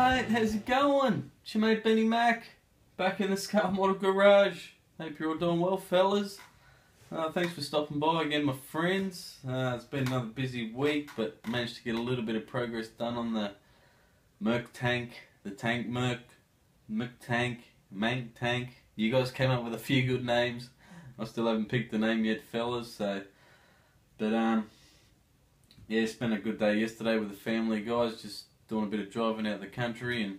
mate, how's it going? It's your mate Benny Mac, back in the Scar Model Garage. Hope you're all doing well, fellas. Thanks for stopping by again, my friends. It's been another busy week, but managed to get a little bit of progress done on the Merctank, the Tankmerc, Merctank, Manktank. You guys came up with a few good names. I still haven't picked the name yet, fellas. Yeah, it's been a good day yesterday with the family, guys. Just doing a bit of driving out the country and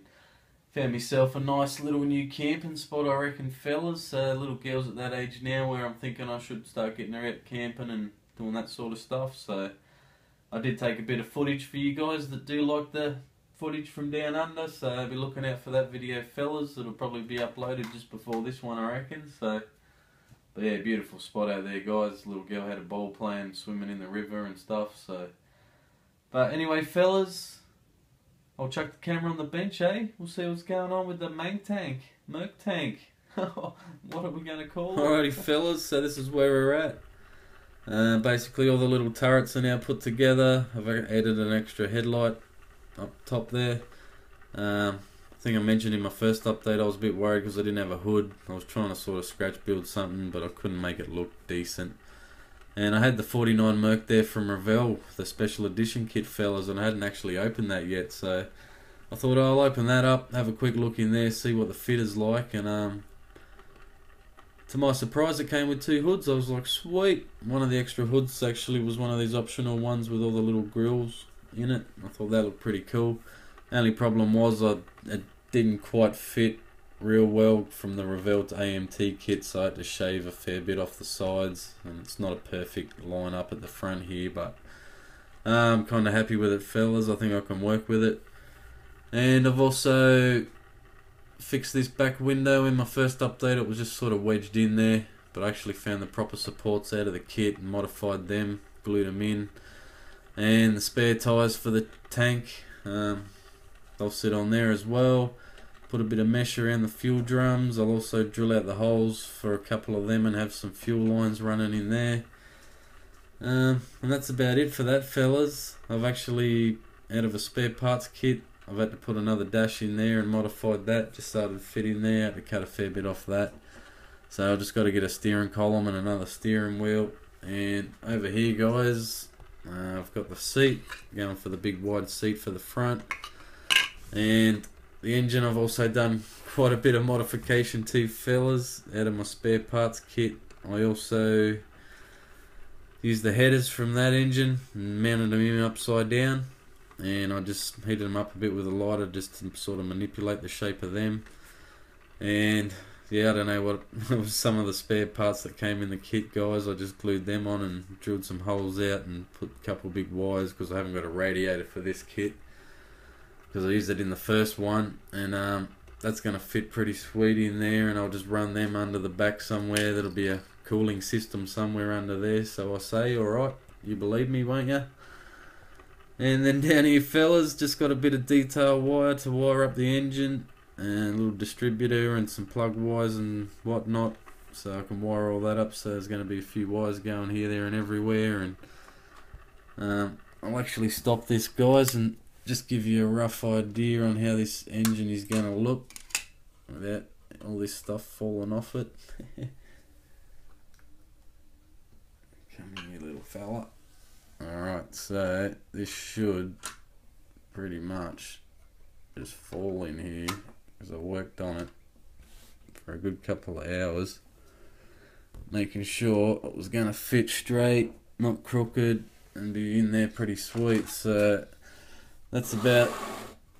found myself a nice little new camping spot, I reckon, fellas. Little girl's at that age now where I'm thinking I should start getting her out camping and doing that sort of stuff. So I did take a bit of footage for you guys that do like the footage from down under. So I'll be looking out for that video, fellas. It'll probably be uploaded just before this one, I reckon. So, but yeah, beautiful spot out there, guys. Little girl had a ball playing, swimming in the river and stuff. So, but anyway, fellas, I'll chuck the camera on the bench, eh? We'll see what's going on with the Manktank, Merctank. What are we going to call it? Alrighty, fellas, so this is where we're at. Basically, all the little turrets are now put together. I've added an extra headlight up top there. I think I mentioned in my first update I was a bit worried because I didn't have a hood. I was trying to sort of scratch build something, but I couldn't make it look decent. And I had the 49 Merc there from Revell, the special edition kit, fellas, and I hadn't actually opened that yet, so I thought I'll open that up, have a quick look in there, see what the fit is like, and to my surprise it came with two hoods. I was like, sweet. One of the extra hoods actually was one of these optional ones with all the little grills in it. I thought that looked pretty cool. Only problem was it didn't quite fit real well from the Revell to AMT kit, so I had to shave a fair bit off the sides, and it's not a perfect line up at the front here, but I'm kind of happy with it, fellas. I think I can work with it. And I've also fixed this back window. In my first update it was just sort of wedged in there, but I actually found the proper supports out of the kit and modified them, glued them in. And the spare tyres for the tank, they'll sit on there as well. Put a bit of mesh around the fuel drums. I'll also drill out the holes for a couple of them and have some fuel lines running in there. And that's about it for that, fellas. I've actually, out of a spare parts kit, I've had to put another dash in there and modified that just so it'd fit in there. I had to cut a fair bit off that. So I've just got to get a steering column and another steering wheel. And over here, guys, I've got the seat, going for the big wide seat for the front. And the engine I've also done quite a bit of modification to, fellas, out of my spare parts kit. I also used the headers from that engine and mounted them in upside down, and I just heated them up a bit with a lighter just to sort of manipulate the shape of them. And yeah, I don't know what was some of the spare parts that came in the kit, guys. I just glued them on and drilled some holes out and put a couple of big wires because I haven't got a radiator for this kit, because I used it in the first one, and that's going to fit pretty sweet in there, and I'll just run them under the back somewhere. There'll be a cooling system somewhere under there, so I say, alright, you believe me, won't you? And then down here, fellas, just got a bit of detail wire to wire up the engine, and a little distributor and some plug wires and whatnot, so I can wire all that up. So there's going to be a few wires going here, there and everywhere, and I'll actually stop this, guys, and just give you a rough idea on how this engine is going to look without all this stuff falling off it. Come here, little fella. Alright, so this should pretty much just fall in here, because I worked on it for a good couple of hours, making sure it was going to fit straight, not crooked, and be in there pretty sweet. So that's about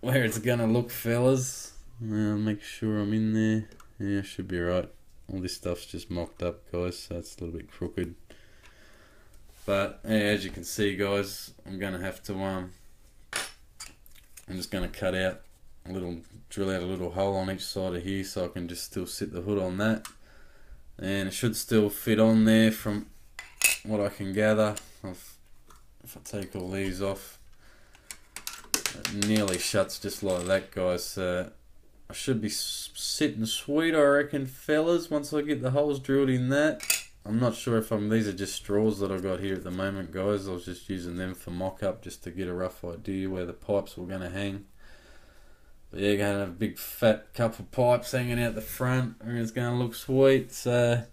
where it's gonna look, fellas. Make sure I'm in there. Yeah, should be right. All this stuff's just mocked up, guys, so it's a little bit crooked. But yeah, as you can see, guys, I'm gonna have to I'm just gonna cut out a little, drill out a little hole on each side of here so I can just still sit the hood on that, and it should still fit on there from what I can gather. If I take all these off, it nearly shuts just like that, guys. So I should be sitting sweet, I reckon, fellas, once I get the holes drilled in that. I'm not sure if these are just straws that I've got here at the moment, guys. I was just using them for mock-up just to get a rough idea where the pipes were going to hang. But yeah, gonna have a big fat couple pipes hanging out the front, and it's gonna look sweet. So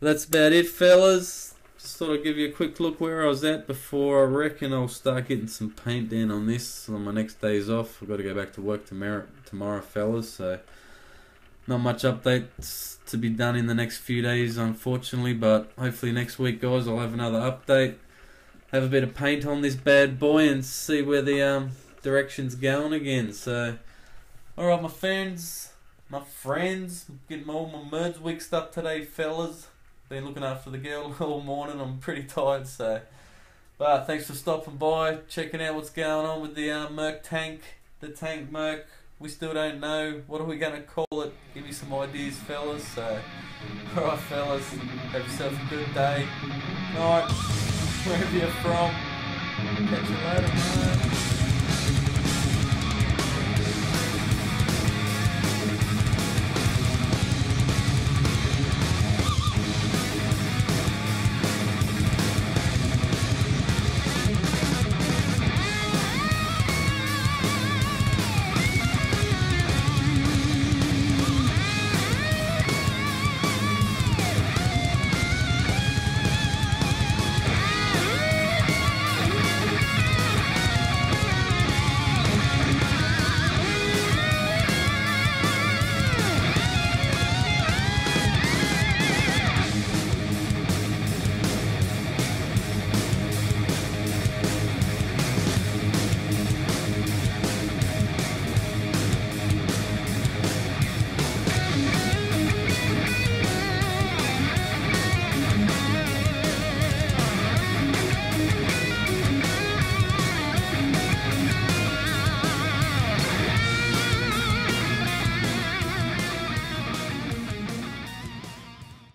that's about it, fellas. Just thought I'd give you a quick look where I was at before. I reckon I'll start getting some paint down on this on my next days off. I've got to go back to work tomorrow, fellas. So not much updates to be done in the next few days, unfortunately. But hopefully next week, guys, I'll have another update. Have a bit of paint on this bad boy and see where the direction's going again. So, alright, my friends, getting all my merds wicked up today, fellas. Been looking after the girl all morning. I'm pretty tired, so. But thanks for stopping by, checking out what's going on with the Merctank, the Tankmerc. We still don't know. What are we going to call it? Give me some ideas, fellas. So, alright, fellas, have yourself a good day, night, wherever you're from. Catch you later, man.